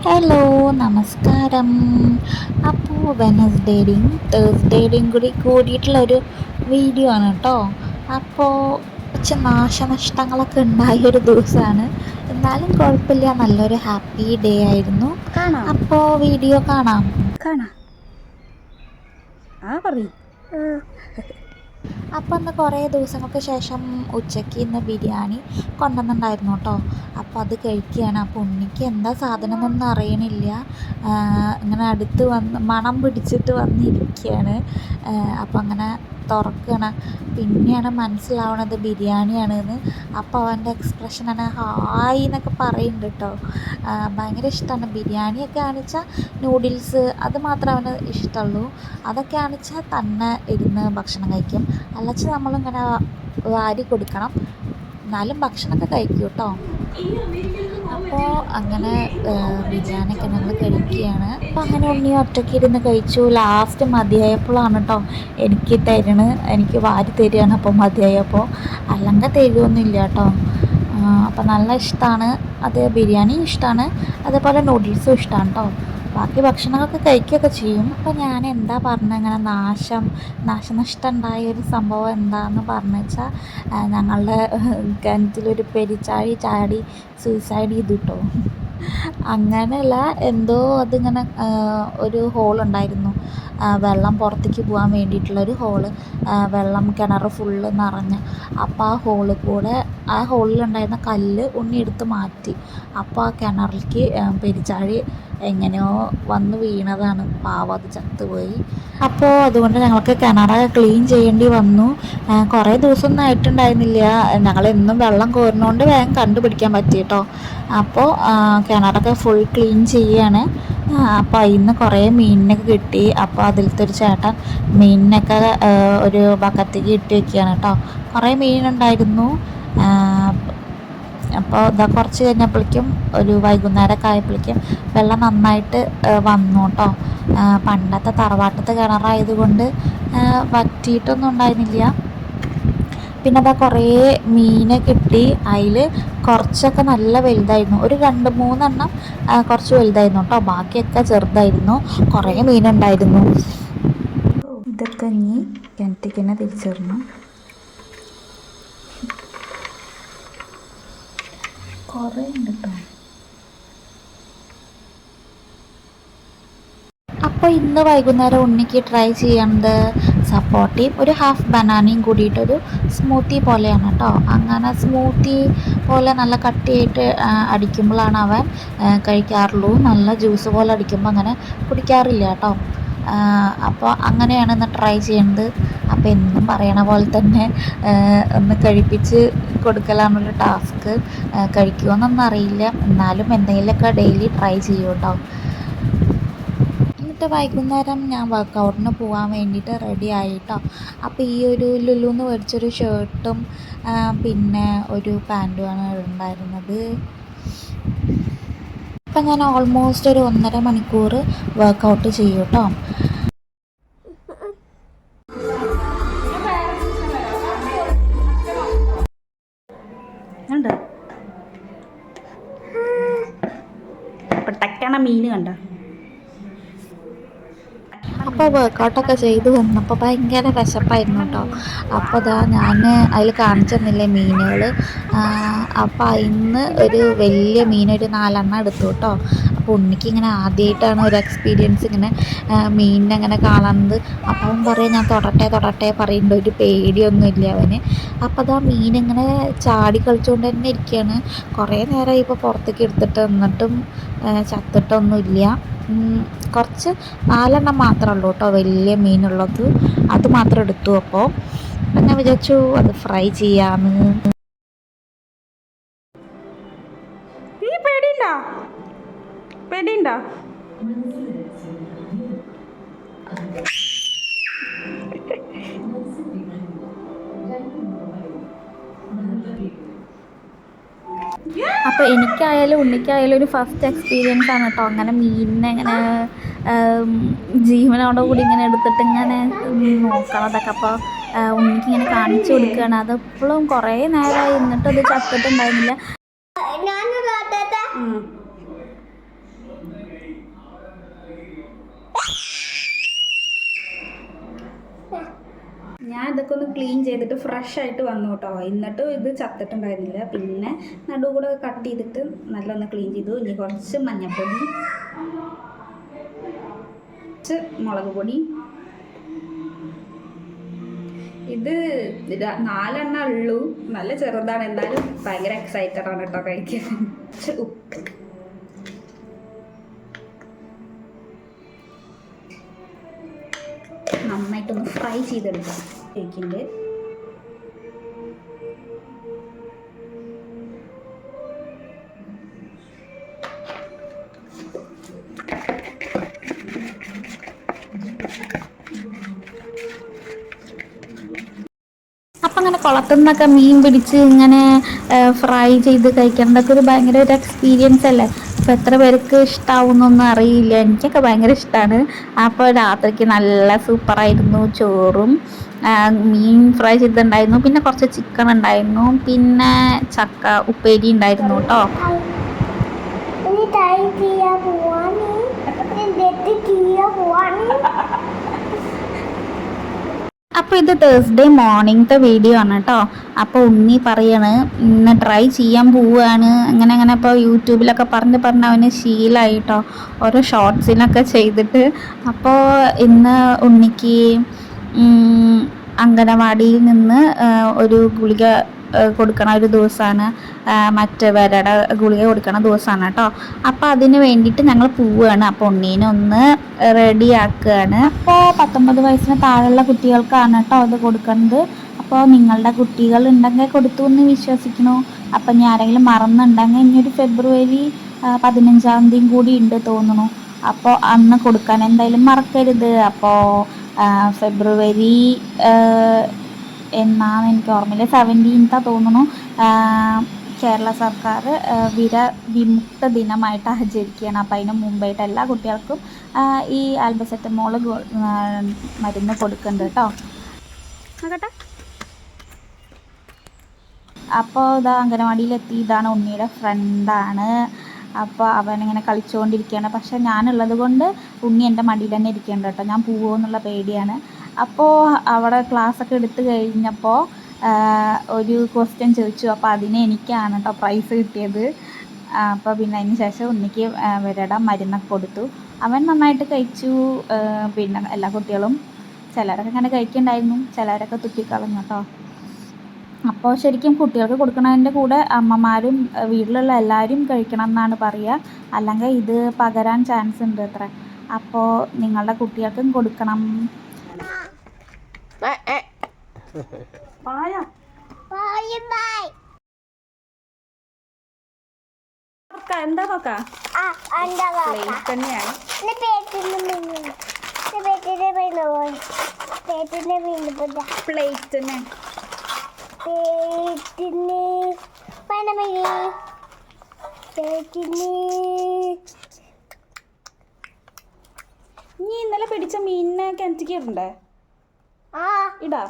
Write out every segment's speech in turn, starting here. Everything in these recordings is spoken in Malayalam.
ഹലോ, നമസ്കാരം. അപ്പോൾ വെനസ്ഡേയുടെയും തേഴ്സ്ഡേയുടെയും കൂടിയിട്ടുള്ളൊരു വീഡിയോ ആണ് കേട്ടോ. അപ്പോൾ കുറച്ച് നാശനഷ്ടങ്ങളൊക്കെ ഉണ്ടായൊരു ദിവസമാണ്. എന്നാലും കുഴപ്പമില്ല, നല്ലൊരു ഹാപ്പി ഡേ ആയിരുന്നു. അപ്പോൾ വീഡിയോ കാണാം. അപ്പോൾ ഇന്ന് കുറേ ദിവസങ്ങൾക്ക് ശേഷം ഉച്ചയ്ക്ക് ഇന്ന് ബിരിയാണി കൊണ്ടുവന്നിട്ടുണ്ടായിരുന്നു കേട്ടോ. അപ്പോൾ അത് കഴിക്കുകയാണ്. അപ്പോൾ ഉണ്ണിക്ക് എന്താ സാധനം എന്നൊന്നും അറിയണില്ല. ഇങ്ങനെ അടുത്ത് വന്ന് മണം പിടിച്ചിട്ട് വന്നിരിക്കുകയാണ്. അപ്പോൾ അങ്ങനെ തുറക്കുകയാണ്. പിന്നെയാണ് മനസ്സിലാവണത് ബിരിയാണിയാണെന്ന്. അപ്പോൾ അവൻ്റെ എക്സ്പ്രഷൻ ആണ് ഹായ് എന്നൊക്കെ പറയുന്നുണ്ട് കേട്ടോ. ഭയങ്കര ഇഷ്ടമാണ്. ബിരിയാണിയൊക്കെ ആണെച്ചാൽ നൂഡിൽസ് അത് മാത്രമേ അവന് ഇഷ്ടമുള്ളൂ. അതൊക്കെ ആണെച്ചാൽ തന്നെ ഇരുന്ന് ഭക്ഷണം കഴിക്കും. അല്ലച്ച നമ്മളിങ്ങനെ വാരി കൊടുക്കണം, എന്നാലും ഭക്ഷണമൊക്കെ കഴിക്കും കേട്ടോ. അപ്പോൾ അങ്ങനെ ബിരിയാണിയൊക്കെ ഞങ്ങൾ കഴിക്കുകയാണ്. അപ്പോൾ അങ്ങനെ ഉണ്ണി ഒറ്റയ്ക്ക് ഇരുന്ന് കഴിച്ചു. ലാസ്റ്റ് മതിയായപ്പോഴാണ് കേട്ടോ എനിക്ക് വാരി തരികയാണ്. അപ്പോൾ മതിയായപ്പോൾ അല്ലെങ്കിൽ തരുമൊന്നുമില്ല കേട്ടോ. അപ്പോൾ നല്ല ഇഷ്ടമാണ്. അത് ബിരിയാണി ഇഷ്ടമാണ്, അതേപോലെ നൂഡിൽസും ഇഷ്ടമാണ് കേട്ടോ. ബാക്കി ഭക്ഷണമൊക്കെ കഴിക്കുകയൊക്കെ ചെയ്യും. അപ്പോൾ ഞാൻ എന്താ പറഞ്ഞത്, ഇങ്ങനെ നാശനഷ്ടം ഉണ്ടായ ഒരു സംഭവം എന്താണെന്ന് പറഞ്ഞു വെച്ചാൽ, ഞങ്ങളുടെ കിണറ്റിലൊരു പെരിച്ചാഴി ചാടി സൂയിസൈഡ് ചെയ്തു കേട്ടോ. അങ്ങനെയല്ല, എന്തോ അതിങ്ങനെ ഒരു ഹോളുണ്ടായിരുന്നു, വെള്ളം പുറത്തേക്ക് പോകാൻ വേണ്ടിയിട്ടുള്ളൊരു ഹോള്. വെള്ളം കിണർ ഫുള്ള് നിറഞ്ഞ്. അപ്പോൾ ആ ഹോളിലുണ്ടായിരുന്ന കല്ല് ഉണ്ണി എടുത്ത് മാറ്റി. അപ്പോൾ ആ കിണറിലേക്ക് പെരിച്ചാഴി എങ്ങനെയോ വന്ന് വീണതാണ്. പാവം, അത് ചത്തുപോയി. അപ്പോൾ അതുകൊണ്ട് ഞങ്ങൾക്ക് കിണറൊക്കെ ക്ലീൻ ചെയ്യേണ്ടി വന്നു. കുറേ ദിവസമൊന്നും ആയിട്ടുണ്ടായിരുന്നില്ല. ഞങ്ങളെന്നും വെള്ളം കോരുന്നതുകൊണ്ട് വേഗം കണ്ടുപിടിക്കാൻ പറ്റി കേട്ടോ. അപ്പോൾ കിണറൊക്കെ ഫുൾ ക്ലീൻ ചെയ്യുകയാണ്. അപ്പോൾ ഇന്ന് കുറേ മീനിനൊക്കെ കിട്ടി. അപ്പോൾ അതിലത്തെ ഒരു ചേട്ടൻ മീനിനൊക്കെ ഒരു ബക്കത്തേക്ക് ഇട്ട് വയ്ക്കുകയാണ് കേട്ടോ. കുറേ മീനുണ്ടായിരുന്നു. അപ്പോൾ ഇതാ കുറച്ച് കഴിഞ്ഞപ്പോഴേക്കും ഒരു വൈകുന്നേരമൊക്കെ ആയപ്പോഴേക്കും വെള്ളം നന്നായിട്ട് വന്നു കേട്ടോ. പണ്ടത്തെ തറവാട്ടത്തെ കിണറായതുകൊണ്ട് വറ്റിയിട്ടൊന്നും ഉണ്ടായിരുന്നില്ല. പിന്നെ അതാ കുറേ മീനെ കിട്ടി. അതിൽ കുറച്ചൊക്കെ നല്ല വലുതായിരുന്നു. ഒരു 2-3 കുറച്ച് വലുതായിരുന്നു കേട്ടോ. ബാക്കിയൊക്കെ ചെറുതായിരുന്നു. കുറേ മീനുണ്ടായിരുന്നു. ഇതൊക്കെ ഇനി കിണറ്റിക്ക് തന്നെ തിരിച്ചിടണം. കുറേ ഉണ്ട് കേട്ടോ. അപ്പോൾ ഇന്ന് വൈകുന്നേരം ഉണ്ണിക്ക് ട്രൈ ചെയ്യുന്നത് സപ്പോട്ടയും ഒരു ഹാഫ് ബനാനയും കൂടിയിട്ടൊരു സ്മൂത്തി പോലെയാണ് കേട്ടോ. അങ്ങനെ സ്മൂത്തി പോലെ നല്ല കട്ടിയായിട്ട് അടിക്കുമ്പോഴാണ് അവൻ കഴിക്കാറുള്ളൂ. നല്ല ജ്യൂസ് പോലെ അടിക്കുമ്പോൾ അങ്ങനെ കുടിക്കാറില്ല കേട്ടോ. അപ്പോൾ അങ്ങനെയാണ് ഇന്ന് ട്രൈ ചെയ്യുന്നത്. അപ്പോൾ എന്നും പറയണ പോലെ തന്നെ ഒന്ന് കഴിപ്പിച്ച് കൊടുക്കലാണൊരു ടാസ്ക്. കഴിക്കുമോയെന്നൊന്നും അറിയില്ല, എന്നാലും എന്തെങ്കിലുമൊക്കെ ഡെയിലി ട്രൈ ചെയ്യും കേട്ടോ. എന്നിട്ട് വൈകുന്നേരം ഞാൻ വർക്കൗട്ടിന് പോകാൻ വേണ്ടിയിട്ട് റെഡി ആയിട്ടോ. അപ്പോൾ ഈ ഒരു ലുലുന്ന് മേടിച്ചൊരു ഷർട്ടും പിന്നെ ഒരു പാൻറ്റുമാണ് ഉണ്ടായിരുന്നത്. അപ്പം ഞാൻ ഓൾമോസ്റ്റ് ഒരു 1.5 മണിക്കൂർ വർക്കൗട്ട് ചെയ്യും കേട്ടോ. പൊട്ടക്കണ മീൻ കണ്ട. അപ്പോൾ വർക്കൗട്ടൊക്കെ ചെയ്ത് വന്നപ്പോൾ ഭയങ്കര വിശപ്പായിരുന്നു കേട്ടോ. അപ്പോൾ അതാ ഞാൻ അതിൽ കാണിച്ചു തന്നില്ലേ മീനുകൾ. അപ്പോൾ അതിന്ന് ഒരു വലിയ മീൻ ഒരു 4 എടുത്തു കേട്ടോ. അപ്പോൾ ഉണ്ണിക്ക് ഇങ്ങനെ ആദ്യമായിട്ടാണ് ഒരു എക്സ്പീരിയൻസ് ഇങ്ങനെ മീനിനെ അങ്ങനെ കാണുന്നത്. അപ്പോൾ അവൻ പറയും ഞാൻ തൊടട്ടെ പറയുന്നുണ്ട്. ഒരു പേടിയൊന്നും ഇല്ല അവന്. അപ്പോൾ അതാ മീനിങ്ങനെ ചാടി കളിച്ചുകൊണ്ട് തന്നെ ഇരിക്കുകയാണ്. കുറേ നേരം ഇപ്പോൾ പുറത്തേക്ക് എടുത്തിട്ട് എന്നിട്ടും ചത്തിട്ടൊന്നുമില്ല. കുറച്ച് 4 മാത്രമേ ഉള്ളൂ കേട്ടോ വലിയ മീനുള്ളത്. അത് മാത്രം എടുത്തു. അപ്പോൾ ഞാൻ വിചാരിച്ചു അത് ഫ്രൈ ചെയ്യാമെന്ന്. പേടിയുണ്ടോ? അപ്പോൾ എനിക്കായാലും ഉണ്ണിക്കായാലും ഒരു ഫസ്റ്റ് എക്സ്പീരിയൻസ് ആണ് കേട്ടോ. അങ്ങനെ മീനിനെ ഇങ്ങനെ ജീവനോടെ കൂടി ഇങ്ങനെ എടുത്തിട്ട് ഇങ്ങനെ നോക്കണതൊക്കെ. അപ്പോൾ ഉണ്ണിക്ക് ഇങ്ങനെ കാണിച്ചു കൊടുക്കുകയാണ്. അതെപ്പോഴും കുറേ നേരമായി, എന്നിട്ടത് ചത്തിട്ടുണ്ടായിരുന്നില്ല. ഞാൻ ഇതൊക്കെ ഒന്ന് ക്ലീൻ ചെയ്തിട്ട് ഫ്രഷ് ആയിട്ട് വന്നു കേട്ടോ. എന്നിട്ടും ഇത് ചത്തിട്ടുണ്ടായിരുന്നില്ല. പിന്നെ നടു കൂടെ കട്ട് ചെയ്തിട്ട് നല്ലൊന്ന് ക്ലീൻ ചെയ്തു. ഇനി കുറച്ച് മഞ്ഞൾപ്പൊടി, കുറച്ച് മുളക് പൊടി. ഇത് 4 ഉള്ളൂ, നല്ല ചെറുതാണ്, എന്നാലും ഭയങ്കര എക്സൈറ്റഡ് ആണ് കേട്ടോ കഴിക്കാൻ. ഉപ്പ്, നന്നായിട്ടൊന്ന് ഫ്രൈ ചെയ്തെടുക്കാം കേക്കിൻ്റെ. അപ്പം അങ്ങനെ കുളത്തുനിന്നൊക്കെ മീൻ പിടിച്ച് ഇങ്ങനെ ഫ്രൈ ചെയ്ത് കഴിക്കുന്നതൊക്കെ ഒരു ഭയങ്കര ഒരു എക്സ്പീരിയൻസ് അല്ലേ. അപ്പോൾ എത്ര പേർക്ക് ഇഷ്ടമാവുന്നൊന്നും അറിയില്ല, എനിക്കൊക്കെ ഭയങ്കര ഇഷ്ടമാണ്. അപ്പോൾ രാത്രിക്ക് നല്ല സൂപ്പറായിരുന്നു. ചോറും മീൻ ഫ്രൈ ചെയ്തിട്ടുണ്ടായിരുന്നു, പിന്നെ കുറച്ച് ചിക്കൻ ഉണ്ടായിരുന്നു, പിന്നെ ചക്ക ഉപ്പേരി ഉണ്ടായിരുന്നു കേട്ടോ. അപ്പോൾ ഇത് തേഴ്സ്ഡേ മോർണിംഗത്തെ വീഡിയോ ആണ് കേട്ടോ. അപ്പോൾ ഉണ്ണി പറയാണ് ഇന്ന് ട്രൈ ചെയ്യാൻ പോവുകയാണ് അങ്ങനെ. അപ്പോൾ യൂട്യൂബിലൊക്കെ പറഞ്ഞ് അവന് ശീലമായി കേട്ടോ, ഓരോ ഷോർട്സിനൊക്കെ ചെയ്തിട്ട്. അപ്പോൾ ഇന്ന് ഉണ്ണിക്ക് അംഗനവാടിയിൽ നിന്ന് ഒരു ഗുളിക കൊടുക്കണ ഒരു ദിവസമാണ്, മറ്റ് വരട ഗുളിക കൊടുക്കണ ദിവസമാണ് കേട്ടോ. അപ്പോൾ അതിന് വേണ്ടിയിട്ട് ഞങ്ങൾ പോവുകയാണ്. അപ്പോൾ ഉണ്ണീനെ ഒന്ന് റെഡിയാക്കുകയാണ്. അപ്പോൾ 19 വയസ്സിന് താഴെയുള്ള കുട്ടികൾക്കാണ് കേട്ടോ അത് കൊടുക്കുന്നത്. അപ്പോൾ നിങ്ങളുടെ കുട്ടികൾ ഉണ്ടെങ്കിൽ കൊടുത്തു എന്ന് വിശ്വസിക്കുന്നു. അപ്പം ഞാൻ ആരെങ്കിലും മറന്നുണ്ടെങ്കിൽ ഇനിയൊരു ഫെബ്രുവരി 15-ാം തീയതി കൂടി ഉണ്ട് തോന്നുന്നു. അപ്പോൾ അന്ന് കൊടുക്കാൻ എന്തായാലും മറക്കരുത്. അപ്പോൾ ഫെബ്രുവരി എന്നാന്ന് എനിക്ക് ഓർമ്മയില്ല, 17th തോന്നുന്നു, കേരള സർക്കാർ വിമുക്ത ദിനമായിട്ട് ആചരിക്കുകയാണ്. അപ്പോൾ അതിന് മുമ്പായിട്ട് എല്ലാ കുട്ടികൾക്കും ഈ ആൽബസെറ്റമോൾ മരുന്ന് കൊടുക്കുന്നുണ്ട് കേട്ടോ. നോക്കട്ടെ. അപ്പോൾ ഇതാ അംഗനവാടിയിലെത്തി. ഇതാണ് ഉണ്ണിയുടെ ഫ്രണ്ടാണ്. അപ്പോൾ അവനിങ്ങനെ കളിച്ചുകൊണ്ടിരിക്കുകയാണ്. പക്ഷേ ഞാനുള്ളത് കൊണ്ട് ഉണ്ണി എൻ്റെ മടിയിൽ തന്നെ ഇരിക്കേണ്ട കേട്ടോ, ഞാൻ പോവുമോ എന്നുള്ള പേടിയാണ്. അപ്പോൾ അവിടെ ക്ലാസ്സൊക്കെ എടുത്തു കഴിഞ്ഞപ്പോൾ ഒരു ക്വസ്റ്റ്യൻ ചോദിച്ചു. അപ്പോൾ അതിന് എനിക്കാണ് കേട്ടോ പ്രൈസ് കിട്ടിയത്. അപ്പോൾ പിന്നെ അതിന് ശേഷം ഉണ്ണിക്ക് വരട മരുന്നൊക്കെ കൊടുത്തു. അവൻ നന്നായിട്ട് കഴിച്ചു. പിന്നെ എല്ലാ കുട്ടികളും ചിലരൊക്കെ ഇങ്ങനെ കഴിക്കുന്നുണ്ടായിരുന്നു, ചിലരൊക്കെ തുപ്പിക്കളഞ്ഞു കേട്ടോ. അപ്പോൾ ശരിക്കും കുട്ടികൾക്ക് കൊടുക്കുന്നതിൻ്റെ കൂടെ അമ്മമാരും വീട്ടിലുള്ള എല്ലാവരും കഴിക്കണം എന്നാണ് പറയുക, അല്ലെങ്കിൽ ഇത് പകരാൻ ചാൻസ് ഉണ്ട് അത്ര. അപ്പോൾ നിങ്ങളുടെ കുട്ടികൾക്കും കൊടുക്കണം. എന്താ നോക്കാം തന്നെയാണ്. പ്ലേറ്റിന് നീ ഇന്നലെ പിടിച്ച മീനിനെ കിണറ്റിക്ക് ഇടണ്ടേ? ഇടാ.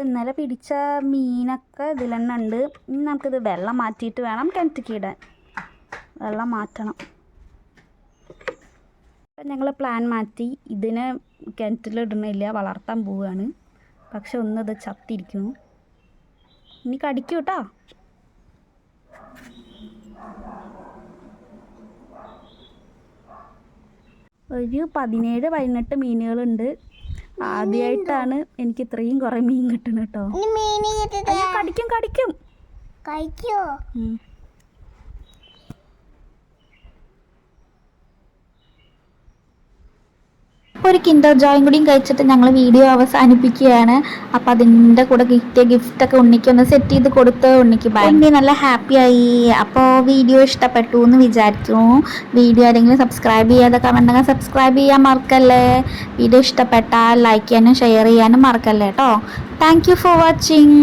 ഇന്നലെ പിടിച്ച മീനൊക്കെ ഇതിൽ തന്നെ ഉണ്ട്. ഇനി നമുക്കിത് വെള്ളം മാറ്റിയിട്ട് വേണം കിണറ്റിക്ക് ഇടാൻ. വെള്ളം മാറ്റണം. അപ്പം ഞങ്ങൾ പ്ലാൻ മാറ്റി. ഇതിനെ കിണറ്റിലിടണില്ല, വളർത്താൻ പോവുകയാണ്. പക്ഷെ ഒന്നത് ചത്തിരിക്കുന്നു. ഇനി കടിക്കൂ കേട്ടോ. ഒരു 17-18 മീനുകളുണ്ട്. ആദ്യമായിട്ടാണ് എനിക്ക് ഇത്രയും കുറേ മീൻ കിട്ടുന്നത് കേട്ടോ. കടിക്കും. ഒരു കിൻഡർ ജോയും കൂടിയും കഴിച്ചിട്ട് ഞങ്ങൾ വീഡിയോ അവസാനിപ്പിക്കുകയാണ്. അപ്പം അതിൻ്റെ കൂടെ കിട്ടിയ ഗിഫ്റ്റൊക്കെ ഉണ്ണിക്ക് ഒന്ന് സെറ്റ് ചെയ്ത് കൊടുത്ത് ഉണ്ണിക്ക് ഭയങ്കര നല്ല ഹാപ്പിയായി. അപ്പോൾ വീഡിയോ ഇഷ്ടപ്പെട്ടു എന്ന് വിചാരിക്കുന്നു. വീഡിയോ ആരെങ്കിലും സബ്സ്ക്രൈബ് ചെയ്യാതെ കമൻറ്റുണ്ടെങ്കിൽ സബ്സ്ക്രൈബ് ചെയ്യാൻ മറക്കല്ലേ. വീഡിയോ ഇഷ്ടപ്പെട്ടാൽ ലൈക്ക് ചെയ്യാനും ഷെയർ ചെയ്യാനും മറക്കല്ലേ കേട്ടോ. Thank you for watching.